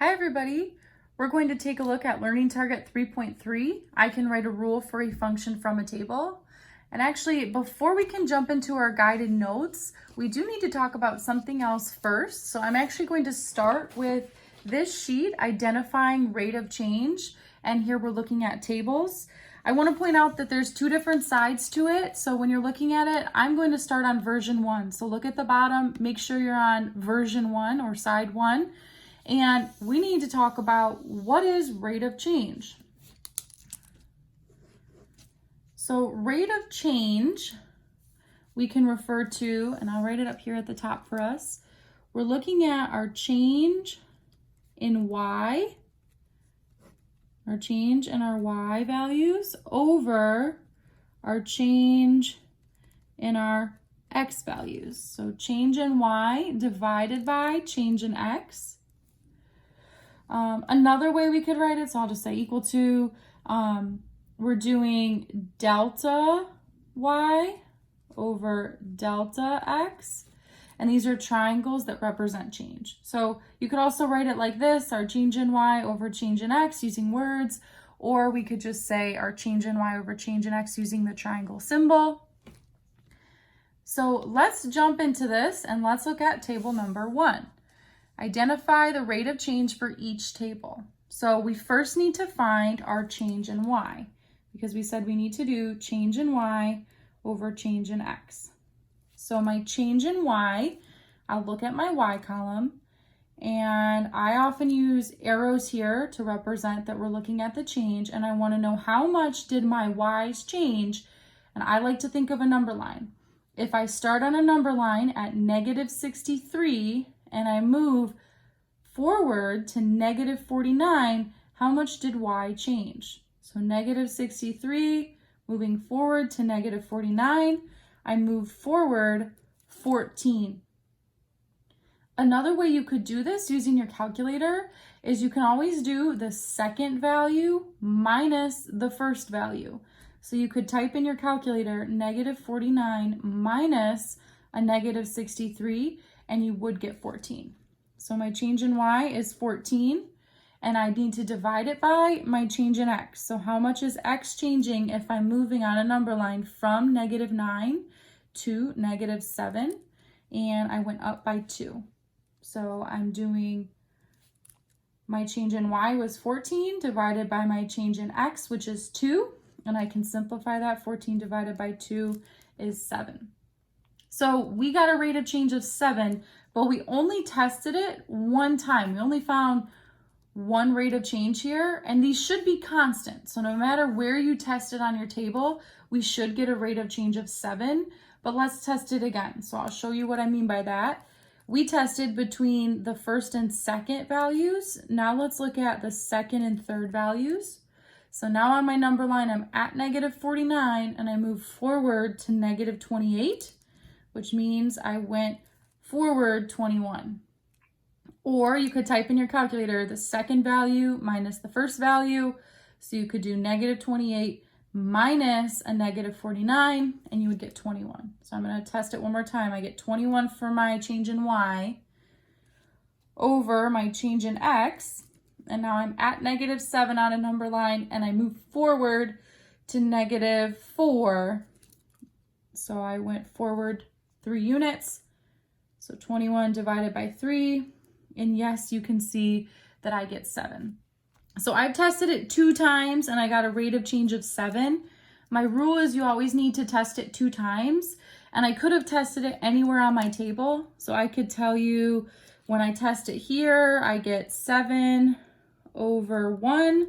Hi everybody! We're going to take a look at Learning Target 3.3. I can write a rule for a function from a table. And actually, before we can jump into our guided notes, we do need to talk about something else first. So I'm actually going to start with this sheet, identifying rate of change. And here we're looking at tables. I want to point out that there's two different sides to it. So when you're looking at it, I'm going to start on version 1. So look at the bottom, make sure you're on version 1 or side 1. And we need to talk about what is rate of change. So rate of change, we can refer to, and I'll write it up here at the top for us. We're looking at our change in Y, our change in our Y values over our change in our X values. So change in Y divided by change in X. Another way we could write it, so I'll just say equal to, we're doing delta Y over delta X, and these are triangles that represent change. So you could also write it like this, our change in Y over change in X using words, or we could just say our change in Y over change in X using the triangle symbol. So let's jump into this and let's look at table number 1. Identify the rate of change for each table. So we first need to find our change in Y because we said we need to do change in Y over change in X. So my change in Y, I'll look at my Y column, and I often use arrows here to represent that we're looking at the change, and I want to know how much did my Y's change, and I like to think of a number line. If I start on a number line at -63, and I move forward to -49, how much did Y change? So -63, moving forward to -49, I move forward 14. Another way you could do this using your calculator is you can always do the second value minus the first value. So you could type in your calculator -49 minus a -63, and you would get 14. So my change in Y is 14, and I need to divide it by my change in X. So how much is X changing if I'm moving on a number line from -9 to -7, and I went up by 2. So I'm doing, my change in Y was 14 divided by my change in X, which is 2, and I can simplify that. 14 divided by 2 is 7. So we got a rate of change of 7, but we only tested it one time. We only found one rate of change here, and these should be constant. So no matter where you test it on your table, we should get a rate of change of 7, but let's test it again. So I'll show you what I mean by that. We tested between the first and second values. Now let's look at the second and third values. So now on my number line, I'm at -49, and I move forward to -28. Which means I went forward 21. Or you could type in your calculator the second value minus the first value. So you could do -28 minus a -49, and you would get 21. So I'm going to test it one more time. I get 21 for my change in Y over my change in X. And now I'm at -7 on a number line, and I move forward to -4. So I went forward 3 units, so 21 divided by 3, and yes, you can see that I get 7. So I've tested it 2 times and I got a rate of change of 7. My rule is you always need to test it 2 times, and I could have tested it anywhere on my table. So I could tell you when I test it here, I get 7 over 1,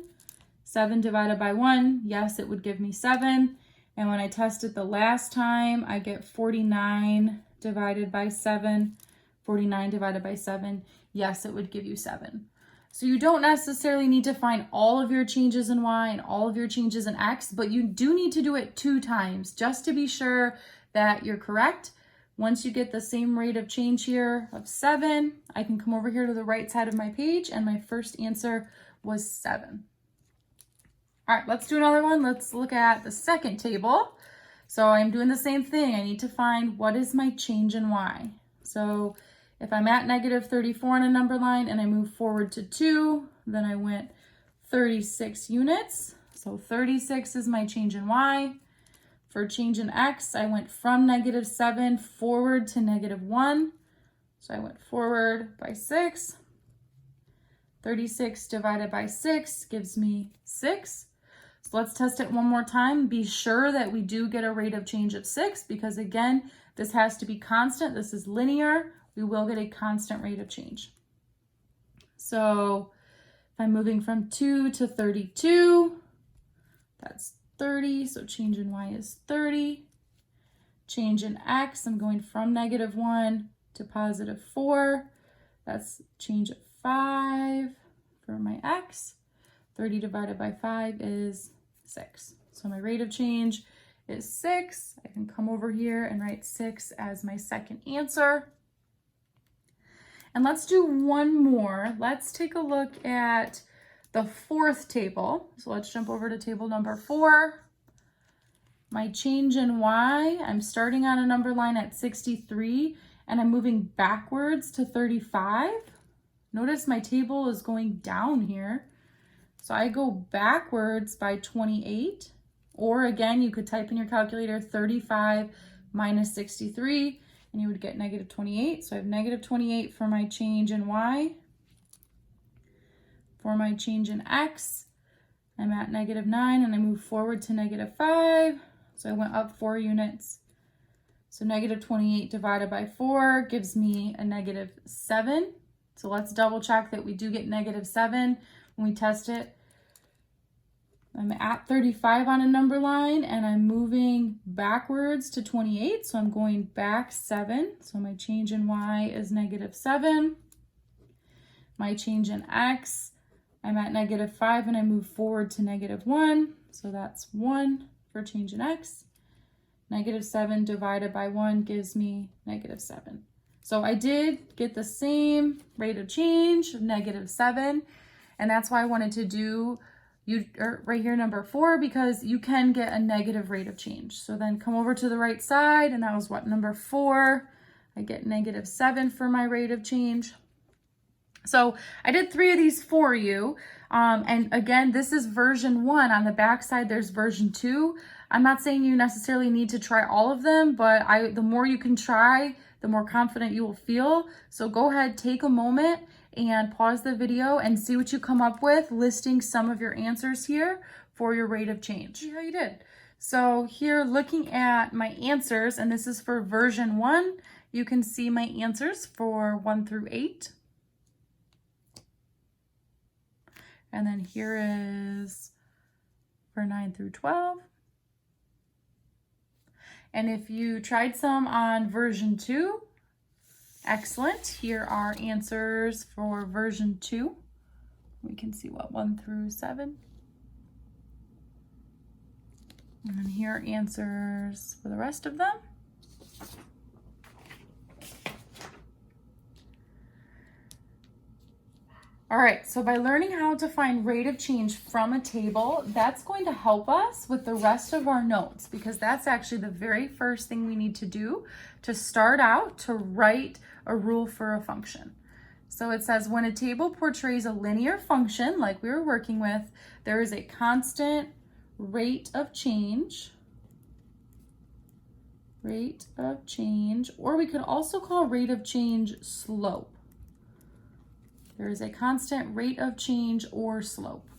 7 divided by 1, yes, it would give me 7. And when I test it the last time, I get 49 divided by 7. 49 divided by 7, yes, it would give you 7. So you don't necessarily need to find all of your changes in Y and all of your changes in X, but you do need to do it 2 times just to be sure that you're correct. Once you get the same rate of change here of 7, I can come over here to the right side of my page, and my first answer was 7. All right, let's do another one. Let's look at the second table. So I'm doing the same thing. I need to find what is my change in Y. So If I'm at negative 34 on a number line and I move forward to 2, then I went 36 units. So 36 is my change in y. For change in x, I went from negative 7 forward to negative 1. So I went forward by 6. 36 divided by 6 gives me 6. So let's test it one more time. Be sure that we do get a rate of change of 6 because, again, this has to be constant. This is linear. We will get a constant rate of change. So if I'm moving from 2 to 32, that's 30. So change in y is 30. Change in x, I'm going from negative 1 to positive 4. That's change of 5 for my x. 30 divided by 5 is 6. So my rate of change is 6. I can come over here and write 6 as my second answer. And let's do one more. Let's take a look at the fourth table. So let's jump over to table number 4. My change in y, I'm starting on a number line at 63 and I'm moving backwards to 35. Notice my table is going down here. So I go backwards by 28, or again, you could type in your calculator 35 minus 63, and you would get negative 28. So I have negative 28 for my change in y. For my change in x, I'm at negative 9, and I move forward to negative 5. So I went up 4 units. So negative 28 divided by 4 gives me a negative 7. So let's double check that we do get negative 7 when we test it. I'm at 35 on a number line and I'm moving backwards to 28. So I'm going back 7. So my change in y is negative 7. My change in x, I'm at negative 5 and I move forward to negative 1. So that's 1 for change in x. Negative 7 divided by 1 gives me negative 7. So I did get the same rate of change of negative 7. And that's why I wanted to do right here number 4, because you can get a negative rate of change. So then come over to the right side, and that was what, number 4. I get negative 7 for my rate of change. So I did 3 of these for you. And again, this is version 1. On the back side, there's version 2. I'm not saying you necessarily need to try all of them, but the more you can try, the more confident you will feel. So go ahead, take a moment and pause the video and see what you come up with, listing some of your answers here for your rate of change. See how you did. So here, looking at my answers, and this is for version 1, you can see my answers for 1 through 8. And then here is for 9 through 12. And if you tried some on version 2, excellent. Here are answers for version 2. We can see what 1 through 7. And then here are answers for the rest of them. All right, so by learning how to find rate of change from a table, that's going to help us with the rest of our notes, because that's actually the very first thing we need to do to start out to write a rule for a function. So it says when a table portrays a linear function like we were working with, there is a constant rate of change, or we could also call rate of change slope. There is a constant rate of change or slope.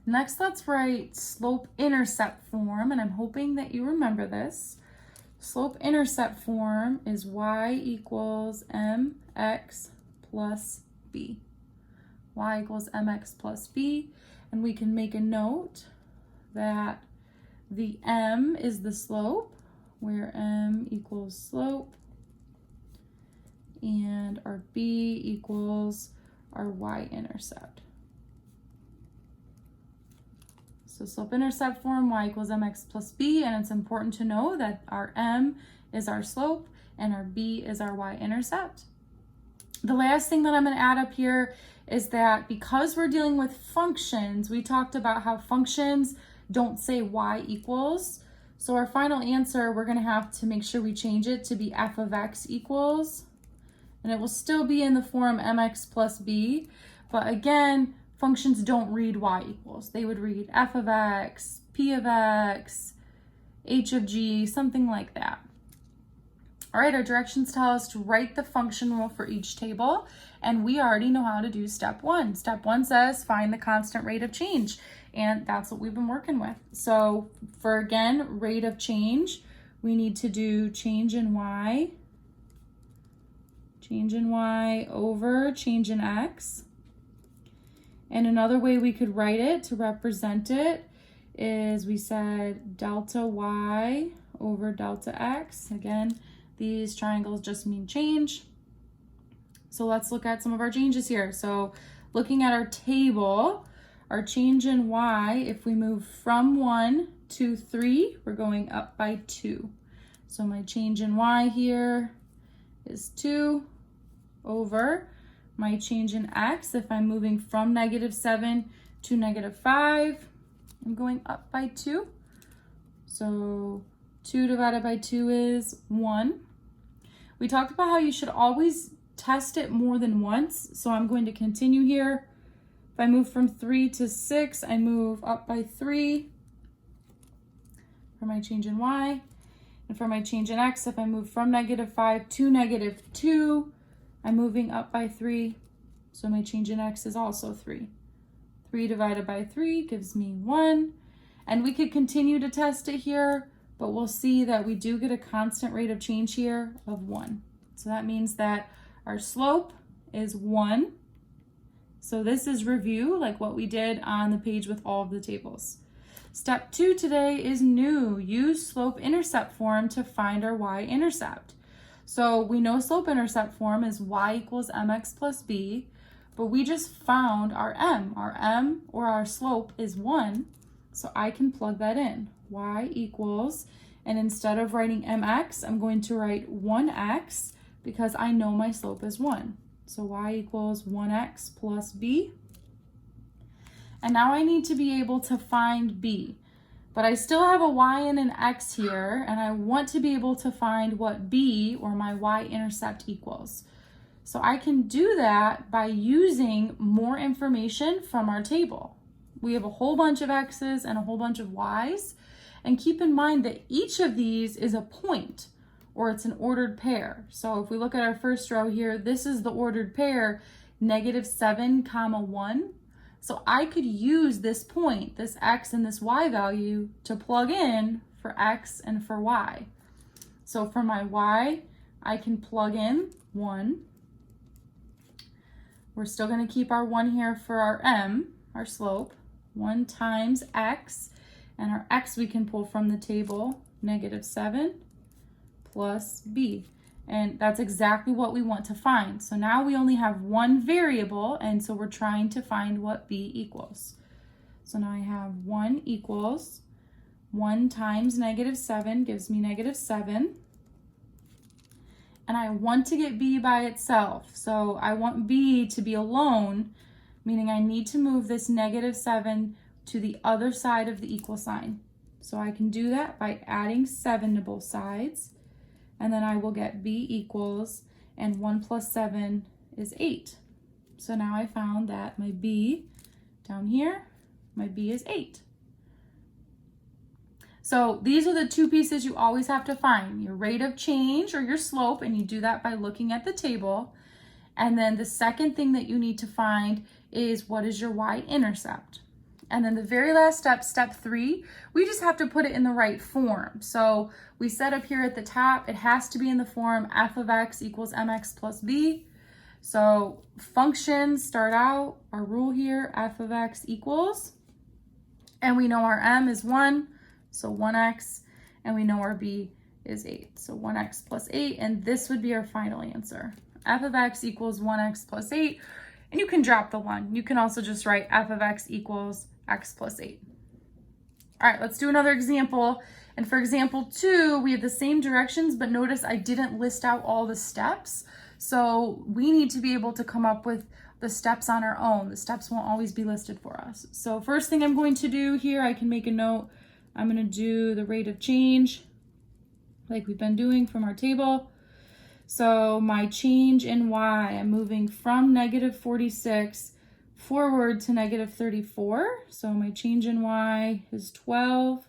Next, let's write slope-intercept form, and I'm hoping that you remember this. Slope-intercept form is y equals mx plus b. Y equals mx plus b, and we can make a note that the m is the slope, where m equals slope, and our b equals our y-intercept. So slope-intercept form, y equals mx plus b, and it's important to know that our m is our slope and our b is our y-intercept. The last thing that I'm going to add up here is that because we're dealing with functions, we talked about how functions don't say y equals. So our final answer, we're going to have to make sure we change it to be f of x equals and it will still be in the form mx plus b. But again, functions don't read y equals. They would read f of x, p of x, h of g, something like that. All right, our directions tell us to write the function rule for each table, and we already know how to do step one. Step one says find the constant rate of change, and that's what we've been working with. So for, again, rate of change, we need to do change in y over change in x. And another way we could write it to represent it is we said delta y over delta x. Again, these triangles just mean change. So let's look at some of our changes here. So looking at our table, our change in y, if we move from 1 to 3, we're going up by 2. So my change in y here is 2 over my change in x. If I'm moving from -7 to -5, I'm going up by 2. So 2 divided by 2 is 1. We talked about how you should always test it more than once. So I'm going to continue here. If I move from 3 to 6, I move up by 3 for my change in y. And for my change in x, if I move from -5 to -2, I'm moving up by 3. So my change in x is also 3. 3 divided by 3 gives me 1. And we could continue to test it here, but we'll see that we do get a constant rate of change here of 1. So that means that our slope is 1. So this is review, like what we did on the page with all of the tables. Step 2 today is new. Use slope-intercept form to find our y-intercept. So we know slope-intercept form is y equals mx plus b, but we just found our m. Our m, or our slope, is 1. So I can plug that in. Y equals, and instead of writing mx, I'm going to write 1x because I know my slope is 1. So y equals 1x plus b. And now I need to be able to find b. But I still have a y and an x here, and I want to be able to find what b, or my y-intercept, equals. So I can do that by using more information from our table. We have a whole bunch of x's and a whole bunch of y's. And keep in mind that each of these is a point, or it's an ordered pair. So if we look at our first row here, this is the ordered pair, -7, 1. So I could use this point, this x and this y value, to plug in for x and for y. So for my y, I can plug in 1. We're still going to keep our 1 here for our m, our slope, 1 times x. And our x we can pull from the table, -7 plus b. And that's exactly what we want to find. So now we only have one variable, and so we're trying to find what b equals. So now I have 1 equals 1 times -7 gives me -7. And I want to get b by itself. So I want b to be alone, meaning I need to move this -7 to the other side of the equal sign. So I can do that by adding 7 to both sides, and then I will get b equals, and 1 plus 7 is 8. So now I found that my b down here, my b is 8. So these are the two pieces you always have to find, your rate of change or your slope, and you do that by looking at the table. And then the second thing that you need to find is what is your y-intercept. And then the very last step, step 3, we just have to put it in the right form. So we said up here at the top, it has to be in the form f of x equals mx plus b. So functions start out, our rule here, f of x equals, and we know our m is 1, so 1x, and we know our b is 8, so 1x plus 8, and this would be our final answer. F of x equals 1x plus 8, and you can drop the 1. You can also just write f of x equals x plus 8. All right, let's do another example. And for example 2, we have the same directions, but notice I didn't list out all the steps. So we need to be able to come up with the steps on our own. The steps won't always be listed for us. So first thing I'm going to do here, I can make a note. I'm going to do the rate of change like we've been doing from our table. So my change in y, I'm moving from negative 46 forward to negative 34. So my change in y is 12.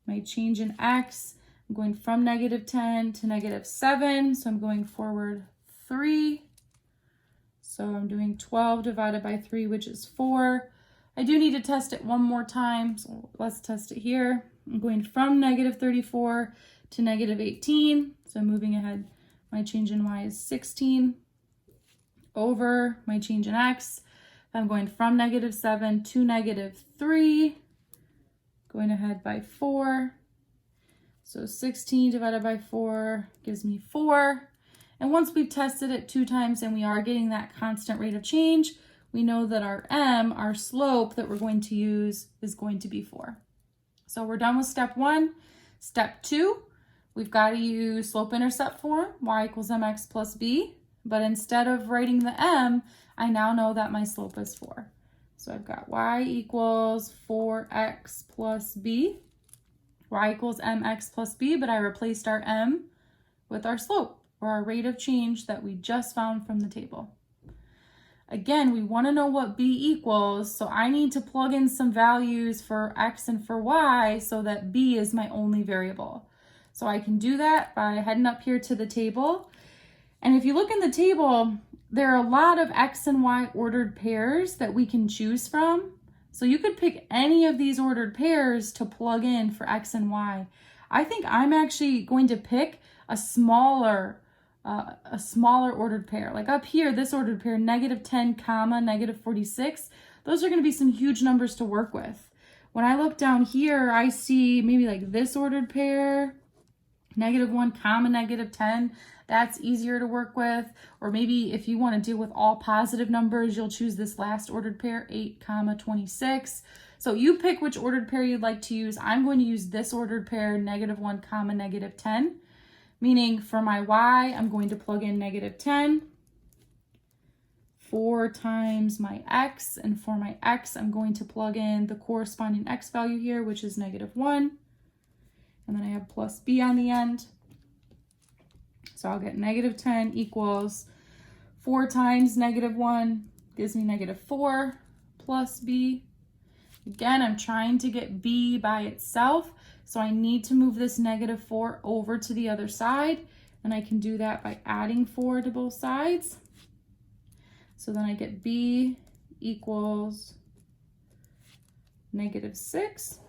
My change in x, I'm going from negative 10 to negative 7. So I'm going forward 3. So I'm doing 12 divided by 3, which is 4. I do need to test it one more time, so let's test it here. I'm going from negative 34 to negative 18. So I'm moving ahead. My change in y is 16 over my change in x. I'm going from negative 7 to negative 3, going ahead by 4. So 16 divided by 4 gives me 4. And once we've tested it 2 times and we are getting that constant rate of change, we know that our m, our slope that we're going to use, is going to be 4. So we're done with step 1. Step 2, we've got to use slope-intercept form, y equals mx plus b. But instead of writing the m, I now know that my slope is 4. So I've got y equals 4x plus b. Y equals mx plus b, but I replaced our m with our slope, or our rate of change that we just found from the table. Again, we want to know what b equals, so I need to plug in some values for x and for y so that b is my only variable. So I can do that by heading up here to the table. And if you look in the table, there are a lot of x and y ordered pairs that we can choose from. So you could pick any of these ordered pairs to plug in for x and y. I think I'm actually going to pick a smaller ordered pair. Like up here, this ordered pair, negative 10 comma negative 46, those are going to be some huge numbers to work with. When I look down here, I see maybe like this ordered pair, negative 1 comma negative 10. That's easier to work with. Or maybe if you want to deal with all positive numbers, you'll choose this last ordered pair, 8 comma 26. So you pick which ordered pair you'd like to use. I'm going to use this ordered pair, negative 1 comma negative 10. Meaning for my y, I'm going to plug in negative 10, 4 times my x, and for my x, I'm going to plug in the corresponding x value here, which is negative 1, and then I have plus b on the end. So I'll get negative 10 equals 4 times negative 1 gives me negative 4 plus b. Again, I'm trying to get b by itself, so I need to move this negative 4 over to the other side, and I can do that by adding 4 to both sides. So then I get b equals negative 6.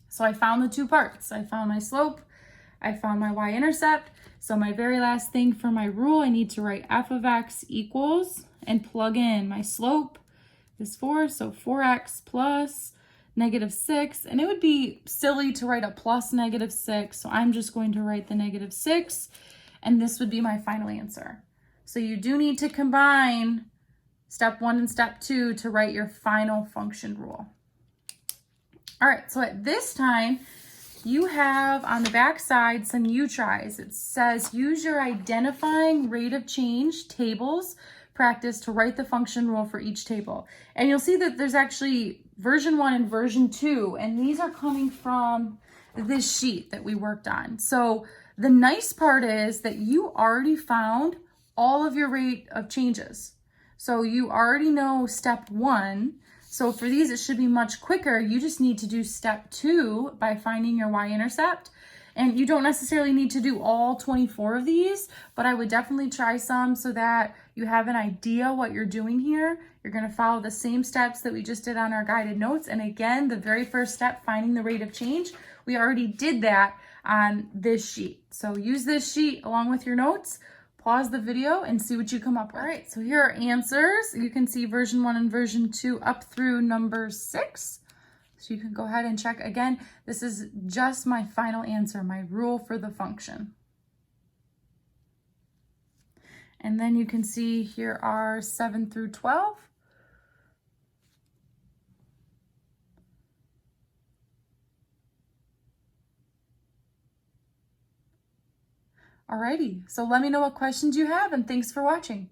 So I found the 2 parts. I found my slope, I found my y-intercept. So my very last thing for my rule, I need to write f of x equals and plug in my slope is 4, so 4x plus negative 6, and it would be silly to write a plus negative 6, so I'm just going to write the negative 6, and this would be my final answer. So you do need to combine step 1 and step 2 to write your final function rule. All right, so at this time, you have on the back side some U-tries. It says use your identifying rate of change tables practice to write the function rule for each table. And you'll see that there's actually version 1 and version 2, and these are coming from this sheet that we worked on. So the nice part is that you already found all of your rate of changes. So you already know step 1. So for these, it should be much quicker. You just need to do step 2 by finding your y-intercept. And you don't necessarily need to do all 24 of these, but I would definitely try some so that you have an idea what you're doing here. You're going to follow the same steps that we just did on our guided notes. And again, the very first step, finding the rate of change, we already did that on this sheet. So use this sheet along with your notes. Pause the video and see what you come up with. All right, so here are answers. You can see version 1 and version 2 up through number 6. So you can go ahead and check. Again, this is just my final answer, my rule for the function. And then you can see here are 7 through 12. Alrighty, so let me know what questions you have, and thanks for watching.